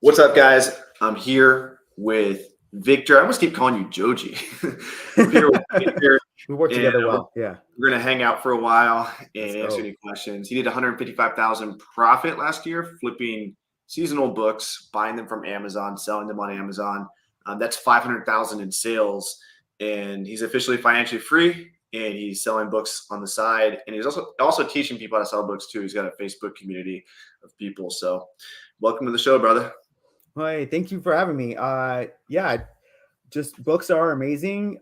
What's up, guys? I'm here with Victor. I almost keep calling you Joji. I'm here with Victor, We work and together well. Yeah. we're gonna hang out for a while Let's and answer go. any questions. He did 155,000 profit last year, flipping seasonal books, buying them from Amazon, selling them on Amazon. That's 500,000 in sales, and he's officially financially free. And he's selling books on the side, and he's also teaching people how to sell books too. He's got a Facebook community of people. So, welcome to the show, brother. Hey, thank you for having me. Yeah, just books are amazing.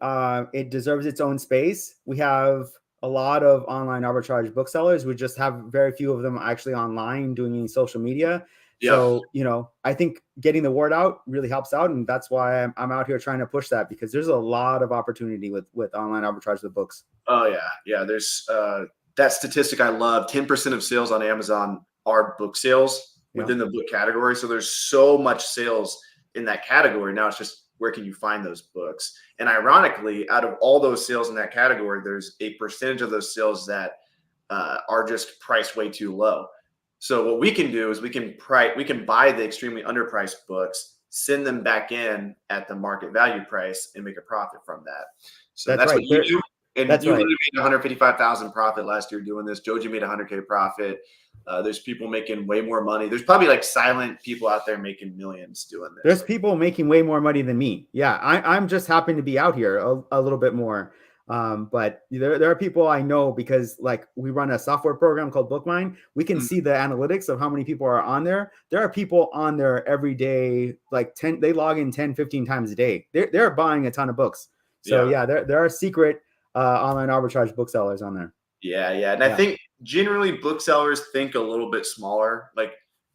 It deserves its own space. We have a lot of online arbitrage booksellers. We just have very few of them actually online doing any social media. Yeah. So, I think getting the word out really helps out. And that's why I'm out here trying to push that because there's a lot of opportunity with online arbitrage with books. Oh yeah. There's that statistic I love. 10% of sales on Amazon are book sales Yeah. within the book category. So there's so much sales in that category. Now it's just where can you find those books? And ironically, out of all those sales in that category, there's a percentage of those sales that are just priced way too low. So what we can do is we can buy the extremely underpriced books, send them back in at the market value price, and make a profit from that. So That's that's what right. you do. And That's you right. literally made 155,000 profit last year doing this. Joji made 100K profit. There's people making way more money. There's probably like silent people out there making millions doing this. There's people making way more money than me. Yeah, I'm just happen to be out here a little bit more. But there are people I know because like we run a software program called Bookmine. We can see the analytics of how many people are on there. There are people on there every day, like they log in 10, 15 times a day. They're buying a ton of books. So yeah, there are secret online arbitrage booksellers on there. Yeah. And I think generally booksellers think a little bit smaller.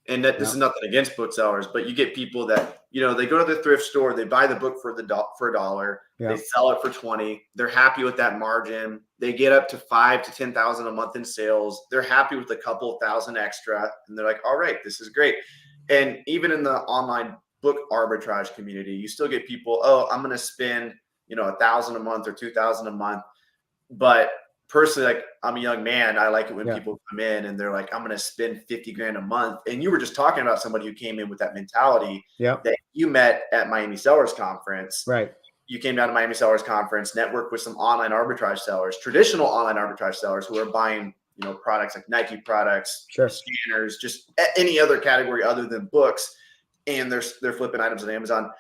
And that this is nothing against booksellers, but you get people that, they go to the thrift store, they buy the book for $1, they sell it for 20. They're happy with that margin. They get up to 5 to 10,000 a month in sales. They're happy with a couple thousand extra, and they're like, all right, this is great. And even in the online book arbitrage community, you still get people, oh, I'm going to spend, 1,000 a month or 2,000 a month. But personally, like I'm a young man, I like it when people come in and they're like, I'm going to spend 50 grand a month. And you were just talking about somebody who came in with that mentality that you met at Miami Sellers Conference. Right. You came down to Miami Sellers Conference, networked with some online arbitrage sellers, traditional online arbitrage sellers who are buying, products like Nike products, scanners, just any other category other than books. And they're flipping items on Amazon.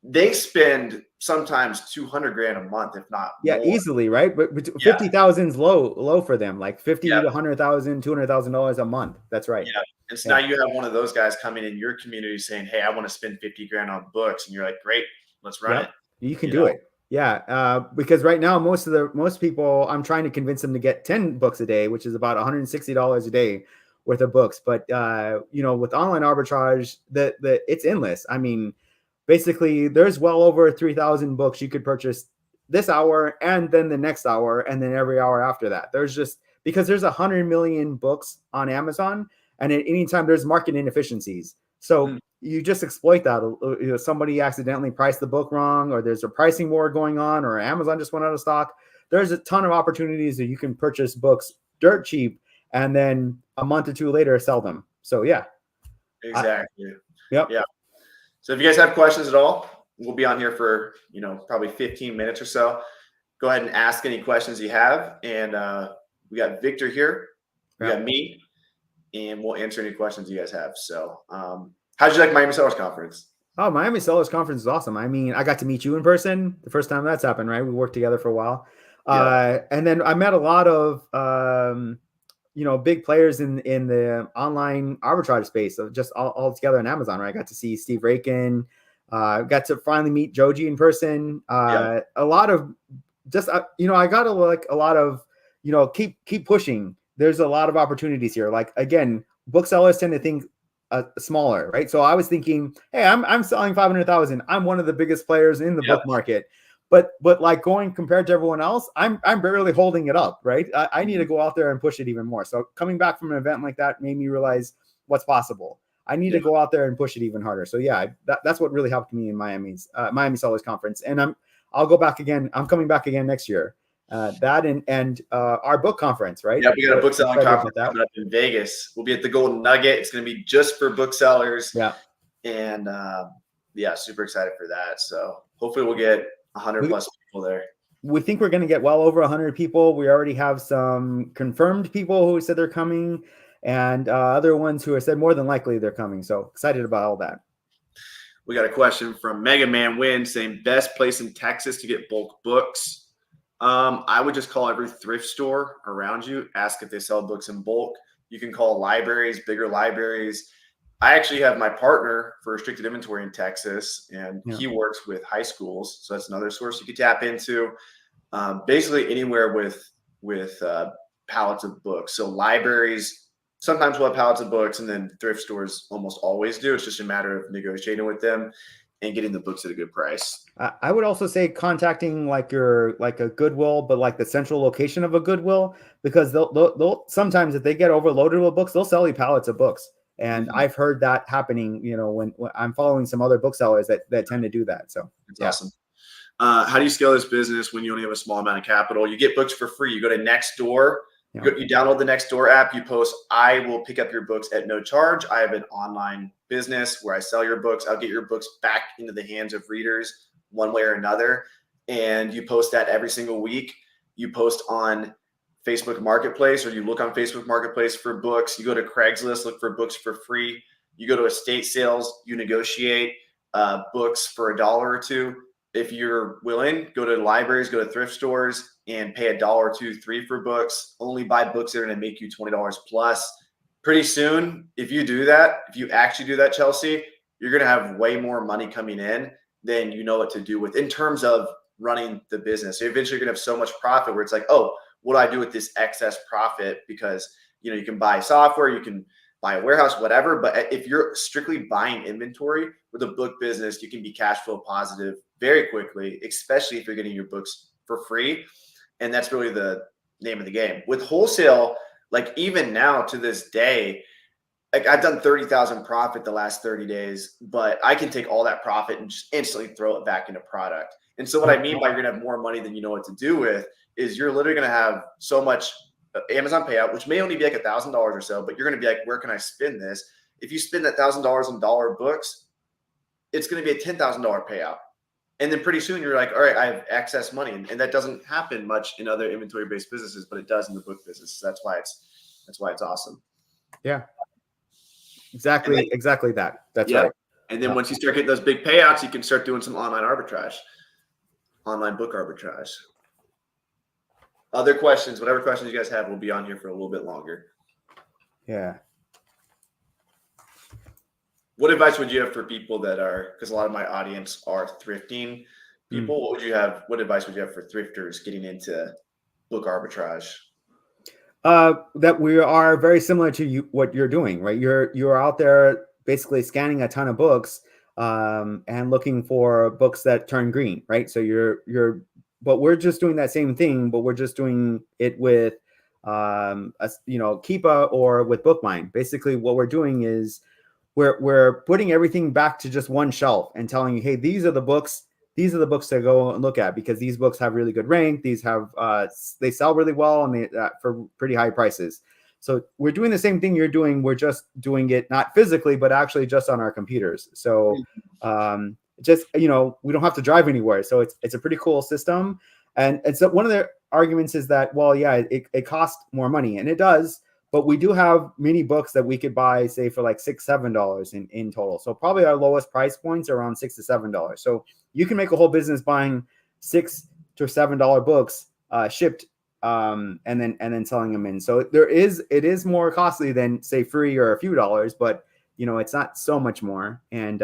They spend sometimes 200 grand a month, if not more. Easily, right? But 50,000 is low for them, like 50 to 100,000, $200,000 a month. That's right. Yeah. And so now you have one of those guys coming in your community saying, hey, I want to spend 50 grand on books. And you're like, great, let's run it. You can do it. Yeah. Because right now, most people, I'm trying to convince them to get 10 books a day, which is about $160 a day worth of books. But, with online arbitrage, it's endless. I mean, basically, there's well over 3,000 books you could purchase this hour and then the next hour and then every hour after that. Because there's 100 million books on Amazon, and at any time there's market inefficiencies. So you just exploit that. Somebody accidentally priced the book wrong, or there's a pricing war going on, or Amazon just went out of stock. There's a ton of opportunities that you can purchase books dirt cheap and then a month or two later sell them. So yeah. Exactly. Yeah. So if you guys have questions at all, we'll be on here for, probably 15 minutes or so. Go ahead and ask any questions you have. And we got Victor here. We got me. And we'll answer any questions you guys have. So how'd you like Miami Sellers Conference? Oh, Miami Sellers Conference is awesome. I mean, I got to meet you in person the first time that's happened, right? We worked together for a while. And then I met a lot of, big players in the online arbitrage space, of just all together on Amazon, right? I got to see Steve Rakin, got to finally meet Joji in person. A lot of just, I got to like a lot of, keep pushing. There's a lot of opportunities here. Like, again, booksellers tend to think smaller, right? So I was thinking, hey, I'm selling 500,000. I'm one of the biggest players in the book market. But like going compared to everyone else, I'm barely holding it up, right? I need to go out there and push it even more. So coming back from an event like that made me realize what's possible. I need to go out there and push it even harder. So yeah, that's what really helped me in Miami Sellers Conference. And I'll go back again. I'm coming back again next year. That and our book conference, right? Yeah, we got a bookselling conference coming up in Vegas. We'll be at the Golden Nugget. It's going to be just for booksellers. Yeah. and yeah, super excited for that. So hopefully we'll get 100 plus people there. We think we're going to get well over 100 people. We already have some confirmed people who said they're coming, and other ones who have said more than likely they're coming. So excited about all that. We got a question from Mega Man Win saying best place in Texas to get bulk books. I would just call every thrift store around you, ask if they sell books in bulk. You can call libraries, bigger libraries. I actually have my partner for restricted inventory in Texas, and he works with high schools. So that's another source you could tap into. Basically anywhere with pallets of books. So libraries, sometimes we'll have pallets of books, and then thrift stores almost always do. It's just a matter of negotiating with them and getting the books at a good price. I would also say contacting like a Goodwill, but like the central location of a Goodwill, because they'll sometimes if they get overloaded with books, they'll sell you pallets of books. And I've heard that happening, when I'm following some other booksellers that tend to do that. So it's awesome. How do you scale this business when you only have a small amount of capital? You get books for free. You go to Nextdoor. You download the Nextdoor app. You post, I will pick up your books at no charge. I have an online business where I sell your books. I'll get your books back into the hands of readers one way or another. And you post that every single week. You post on Facebook Marketplace, or you look on Facebook Marketplace for books. You go to Craigslist, look for books for free. You go to estate sales. You negotiate books for $1 or $2. If you're willing, go to libraries, go to thrift stores, and pay $1, $2, $3 for books. Only buy books that are going to make you $20 plus. Pretty soon, if you do that, if you actually do that, Chelsea, you're going to have way more money coming in than you know what to do with in terms of running the business. So eventually, you're going to have so much profit where it's like, oh, what do I do with this excess profit? Because you can buy software, you can buy a warehouse, whatever. But if you're strictly buying inventory with a book business, you can be cash flow positive very quickly, especially if you're getting your books for free. And that's really the name of the game. With wholesale, like even now to this day, like I've done 30,000 profit the last 30 days, but I can take all that profit and just instantly throw it back into product. And so what I mean by you're going to have more money than you know what to do with is you're literally going to have so much Amazon payout, which may only be like $1,000 or so, but you're going to be like, where can I spend this? If you spend that $1,000 on dollar books, it's going to be a $10,000 payout. And then pretty soon you're like, all right, I have excess money. And that doesn't happen much in other inventory-based businesses, but it does in the book business. So that's why it's awesome. Yeah. Exactly that. That's right. And then once you start getting those big payouts, you can start doing some online arbitrage, online book arbitrage. Other questions, whatever questions you guys have, will be on here for a little bit longer. Yeah. What advice would you have for people that are, because a lot of my audience are thrifting people, what advice would you have for thrifters getting into book arbitrage? That we are very similar to you, what you're doing, right? You're out there basically scanning a ton of books and looking for books that turn green, right? So but we're just doing that same thing, but we're just doing it with Keepa or with Bookmine. Basically what we're doing is we're putting everything back to just one shelf and telling you, hey, these are the books to go and look at, because these books have really good rank. These have they sell really well, and they for pretty high prices. So we're doing the same thing you're doing. We're just doing it not physically, but actually just on our computers. So just we don't have to drive anywhere. So it's a pretty cool system. And so one of the arguments is that, well, yeah, it costs more money, and it does. But we do have many books that we could buy, say, for like $6, $7 in total. So probably our lowest price points are around $6 to $7. So you can make a whole business buying $6 to $7 books shipped and then selling them in. So it is more costly than, say, free or a few dollars, but it's not so much more. And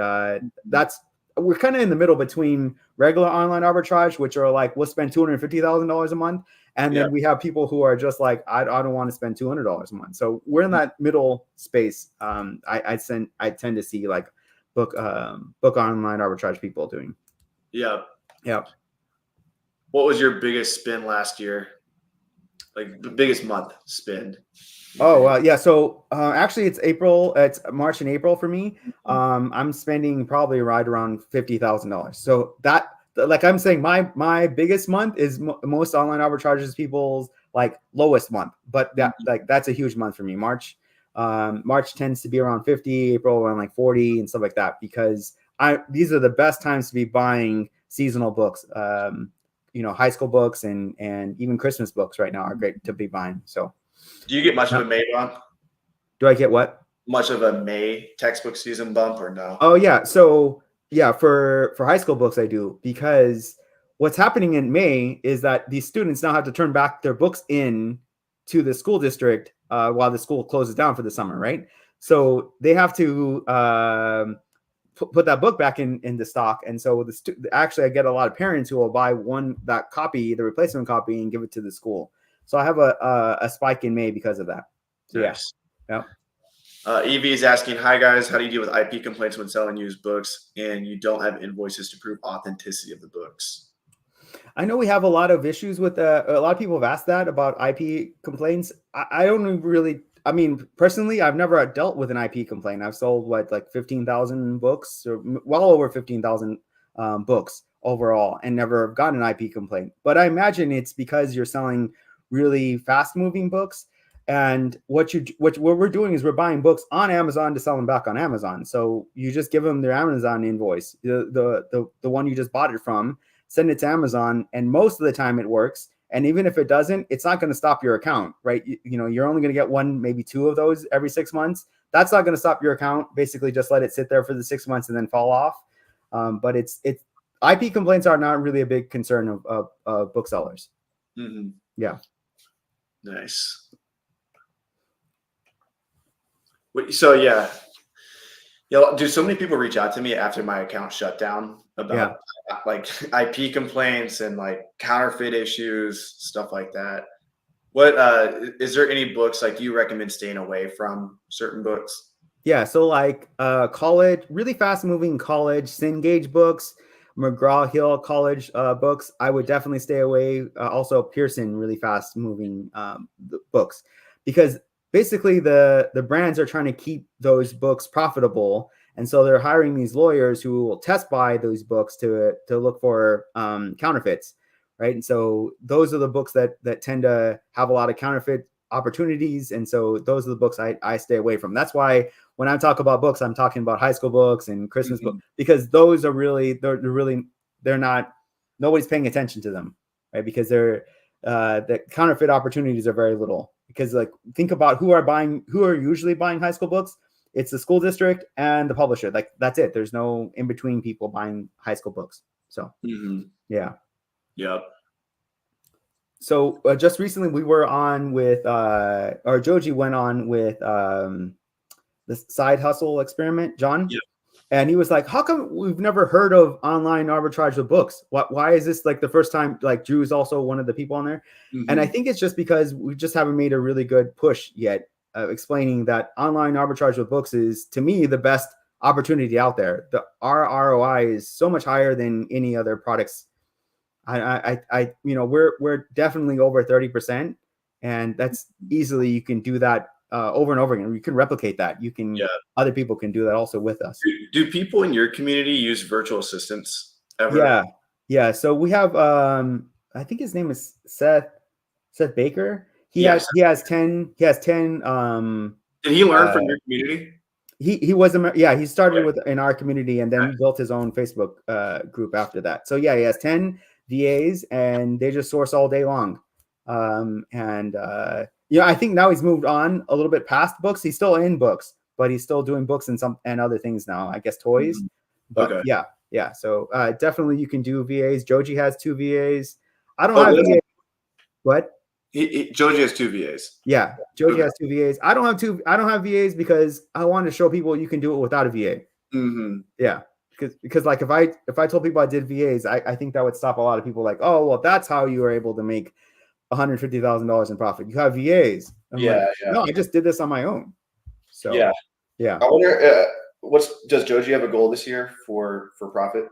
we're kind of in the middle between regular online arbitrage, which are like, we'll spend $250,000 a month. And then we have people who are just like, I don't want to spend $200 a month. So we're in that middle space. I tend to see like book online arbitrage people doing. Yeah. Yeah. What was your biggest spend last year? Like the biggest month spend? Oh, yeah. So actually it's March and April for me. I'm spending probably right around $50,000. So that, like I'm saying, my biggest month is most online arbitrages people's like lowest month, but that's a huge month for me. March March tends to be around 50, April around like 40 and stuff like that, because these are the best times to be buying seasonal books. High school books and even Christmas books right now are great to be buying. So do you get much of a May bump? Do I get what? Much of a May textbook season bump or no? Oh yeah. So yeah, for high school books I do, because what's happening in May is that these students now have to turn back their books in to the school district while the school closes down for the summer, right? So they have to put that book back into stock. And so actually I get a lot of parents who will buy that copy, the replacement copy, and give it to the school. So I have a spike in May because of that. So nice. Yeah. Evie is asking, hi guys, how do you deal with IP complaints when selling used books and you don't have invoices to prove authenticity of the books? I know we have a lot of issues with a lot of people have asked that about IP complaints. I don't really, I mean, personally, I've never dealt with an IP complaint. I've sold like 15,000 books, or well over 15,000 books overall, and never gotten an IP complaint. But I imagine it's because you're selling really fast moving books. And what we're doing is we're buying books on Amazon to sell them back on Amazon. So you just give them their Amazon invoice, the one you just bought it from, send it to Amazon, and most of the time it works. And even if it doesn't, it's not going to stop your account, right? You're only going to get one, maybe two of those every 6 months. That's not going to stop your account. Basically, just let it sit there for the 6 months and then fall off. But it's IP complaints are not really a big concern of booksellers. Mm-hmm. Yeah. Nice. So yeah, do so many people reach out to me after my account shut down about like IP complaints and like counterfeit issues, stuff like that? What is there any books like you recommend staying away from certain books? Yeah, so like college, really fast moving college, Cengage books, McGraw-Hill college books, I would definitely stay away. Also Pearson, really fast moving books, because basically the brands are trying to keep those books profitable. And so they're hiring these lawyers who will test buy those books to look for counterfeits, right? And so those are the books that tend to have a lot of counterfeit opportunities. And so those are the books I stay away from. That's why when I talk about books, I'm talking about high school books and Christmas books, because those are really, they're not, nobody's paying attention to them, right? Because the counterfeit opportunities are very little. Because like, think about who are usually buying high school books. It's the school district and the publisher. Like that's it. There's no in between people buying high school books. So yeah. Yep. So just recently we were on with, or Joji went on with the Side Hustle Experiment, John. Yep. And he was like, how come we've never heard of online arbitrage with books? Why is this like the first time? Like Drew is also one of the people on there. And I think it's just because we just haven't made a really good push yet, explaining that online arbitrage with books is, to me, the best opportunity out there. Our ROI is so much higher than any other products. We're definitely over 30%, and that's easily, you can do that over and over again. You can replicate that. You can, other people can do that also with us. Do people in your community use virtual assistants ever? Yeah. So we have, I think his name is Seth Baker. He has 10. Did he learn from your community? He was, he started in our community, and then built his own Facebook group after that. So yeah, he has 10 VAs, and they just source all day long. I think now he's moved on a little bit past books. He's still in books, but he's still doing books and other things now, I guess toys. But yeah. So definitely you can do VAs. Joji has 2 VAs. I don't have VAs. What? Joji has 2 VAs. Yeah, Joji has 2 VAs. I don't have VAs because I want to show people you can do it without a VA. Yeah. Because like if I told people I did VAs, I think that would stop a lot of people. Like, oh well, that's how you were able to make $150,000 in profit. You have VAs. No, I just did this on my own. So yeah. I wonder, does Joji have a goal this year for profit?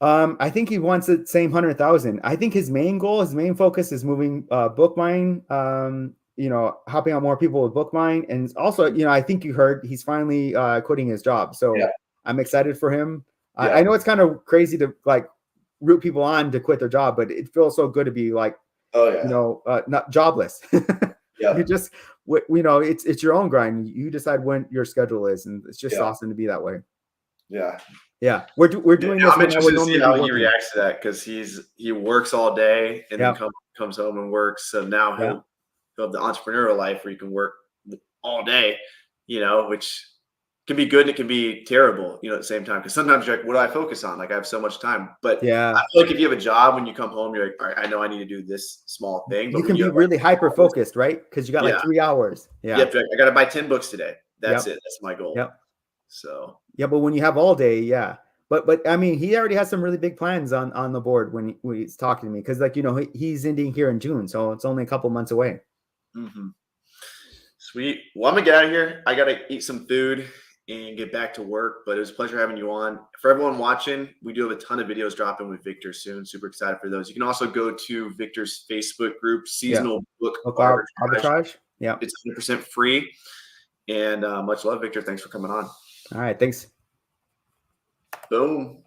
I think he wants the same 100,000. I think his main focus is moving BookMine. Helping out more people with BookMine, and also, I think you heard he's finally quitting his job. So I'm excited for him. I know it's kind of crazy to like root people on to quit their job, but it feels so good to be like, not jobless. You just, it's your own grind. You decide when your schedule is, and it's just awesome to be that way. Yeah. We're doing this I'm when I would interested to see normally how be he working. reacts to that, because he works all day and then comes home and works. So now he'll have the entrepreneurial life where you can work all day, which can be good and it can be terrible, at the same time. Because sometimes you're like, what do I focus on? Like, I have so much time. But I feel like if you have a job, when you come home, you're like, all right, I know I need to do this small thing. But you can be really hyper focused, right? Because you got like 3 hours. I got to buy 10 books today. That's it. That's my goal. So but when you have all day, but I mean, he already has some really big plans on the board when he's talking to me, because he's ending here in June, so it's only a couple months away. Sweet. Well, I'm gonna get out of here. I gotta eat some food and get back to work. But it was a pleasure having you on. For everyone watching, we do have a ton of videos dropping with Victor soon. Super excited for those. You can also go to Victor's Facebook group, Seasonal Book Arbitrage. It's 100% free. And much love, Victor. Thanks for coming on. All right. Thanks. Boom.